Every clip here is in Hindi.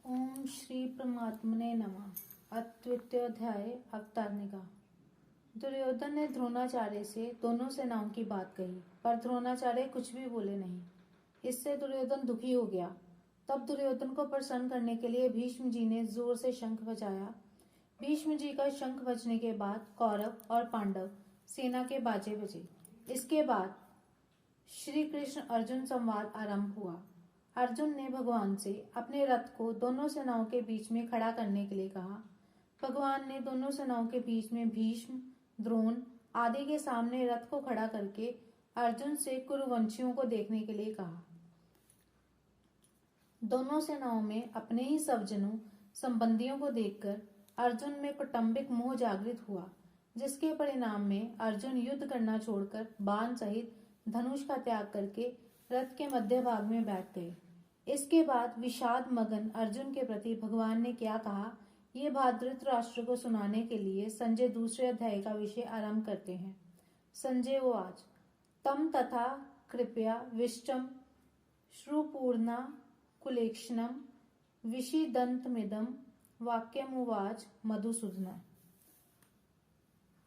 ओम श्री परमात्मने नमः। अद्वितीयोध्याय अवतारणिका। दुर्योधन ने द्रोणाचार्य से दोनों सेनाओं की बात कही, पर द्रोणाचार्य कुछ भी बोले नहीं। इससे दुर्योधन दुखी हो गया। तब दुर्योधन को प्रसन्न करने के लिए भीष्म जी ने जोर से शंख बजाया। भीष्म जी का शंख बजने के बाद कौरव और पांडव सेना के बाजे बजे। इसके बाद श्री कृष्ण अर्जुन संवाद आरंभ हुआ। अर्जुन ने भगवान से अपने रथ को दोनों सेनाओं के बीच में खड़ा करने के लिए कहा। भगवान ने दोनों सेनाओं के बीच में भीष्म, द्रोण आदि के सामने रथ को खड़ा करके अर्जुन से कुरुवंशियों को देखने के लिए कहा। दोनों सेनाओं में अपने ही स्वजनों संबंधियों को देखकर अर्जुन में कौटुंबिक मोह जागृत हुआ, जिसके परिणाम में अर्जुन युद्ध करना छोड़कर बाण सहित धनुष का त्याग करके रथ के मध्य भाग में बैठ गए। इसके बाद विषाद मगन अर्जुन के प्रति भगवान ने क्या कहा, ये बात धृतराष्ट्र को सुनाने के लिए संजय दूसरे अध्याय का विषय आरंभ करते हैं। संजय उवाच तम तथा कृपया विष्टम श्रुपूर्णा कुलेक्षणम विषिदंतमिदं वाक्यमुवाच मधुसूदन।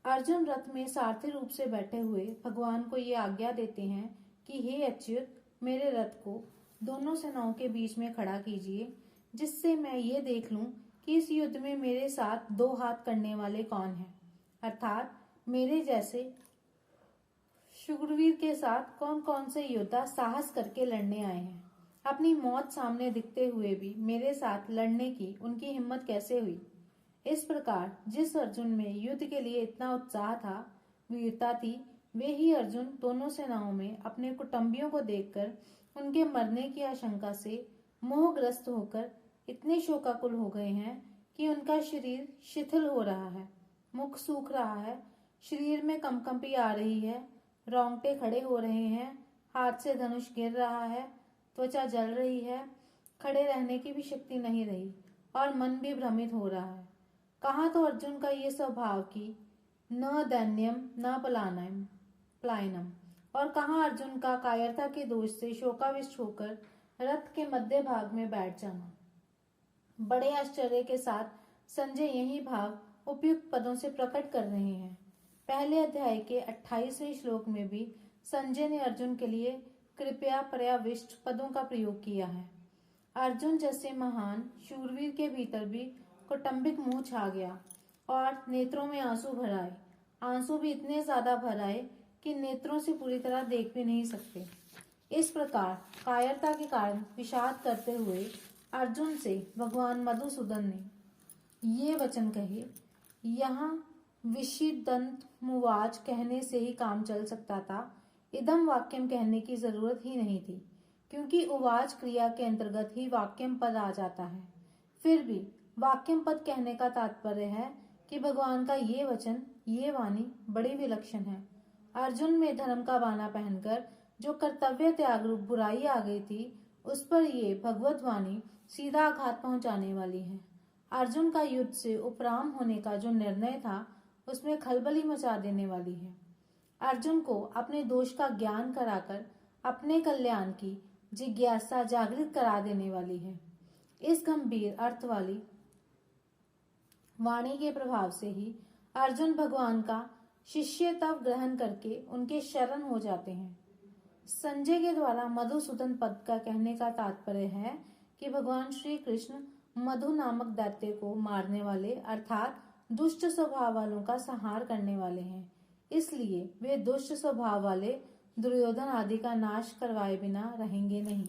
अर्जुन रथ में सारथी रूप से बैठे हुए भगवान को ये आज्ञा देते हैं कि हे अच्युत, मेरे रथ को दोनों सेनाओं के बीच में खड़ा कीजिए, जिससे मैं ये देख लूं कि इस युद्ध में मेरे साथ दो हाथ करने वाले कौन हैं, अर्थात मेरे जैसे शूरवीर के साथ कौन कौन से योद्धा साहस करके लड़ने आए हैं। अपनी मौत सामने दिखते हुए भी मेरे साथ लड़ने की उनकी हिम्मत कैसे हुई। इस प्रकार जिस अर्जुन में युद्ध के लिए इतना उत्साह था, वीरता थी, वे ही अर्जुन दोनों सेनाओं में अपने कुटुंबियों को देखकर उनके मरने की आशंका से मोहग्रस्त होकर इतने शोकाकुल हो गए हैं कि उनका शरीर शिथिल हो रहा है, मुख सूख रहा है, शरीर में कंपकंपी आ रही है, रोंगटे खड़े हो रहे हैं, हाथ से धनुष गिर रहा है, त्वचा जल रही है, खड़े रहने की भी शक्ति नहीं रही और मन भी भ्रमित हो रहा है। कहाँ तो अर्जुन का ये स्वभाव कि न दैन्यम न पलायनम, और कहाँ अर्जुन का कायरता के दोष से शोकाविष्ट होकर रथ के मध्य भाग में बैठ जाना। बड़े आश्चर्य के साथ संजय यही भाव उपयुक्त पदों से प्रकट कर रहे हैं। पहले अध्याय के 28वें श्लोक में भी संजय ने अर्जुन के लिए कृपया पर्याविष्ट पदों का प्रयोग किया है। अर्जुन जैसे महान शूरवीर के भीतर भी कौटुंबिक मोह छा गया और नेत्रों में आंसू भर आए। आंसू भी इतने ज्यादा भर आए कि नेत्रों से पूरी तरह देख भी नहीं सकते। इस प्रकार कायरता के कारण विषाद करते हुए अर्जुन से भगवान मधुसूदन ने ये वचन कहे। यहाँ विषिदंत मुवाच कहने से ही काम चल सकता था, इदम वाक्यम कहने की जरूरत ही नहीं थी, क्योंकि उवाच क्रिया के अंतर्गत ही वाक्यम पद आ जाता है। फिर भी वाक्यम पद कहने का तात्पर्य है कि भगवान का ये वचन, ये वाणी बड़ी विलक्षण है। अर्जुन में धर्म का बाना पहनकर जो कर्तव्य त्याग रूप बुराई आ गई थी, उस पर ये भगवत वाणी सीधा आघात पहुंचाने वाली है। अर्जुन का युद्ध से उपराम होने का जो निर्णय था, उसमें खलबली मचा देने वाली है। अर्जुन को अपने दोष का ज्ञान कराकर अपने कल्याण की जिज्ञासा जागृत करा देने वाली है। इस गंभीर अर्थ वाली वाणी के प्रभाव से ही अर्जुन भगवान का शिष्य तब ग्रहण करके उनके शरण हो जाते हैं। संजय के द्वारा मधुसूदन पद का कहने का तात्पर्य है कि भगवान श्री कृष्ण मधु नामक दैत्य को मारने वाले अर्थात दुष्ट स्वभाव वालों का संहार करने वाले हैं। इसलिए वे दुष्ट स्वभाव वाले दुर्योधन आदि का नाश करवाए बिना रहेंगे नहीं।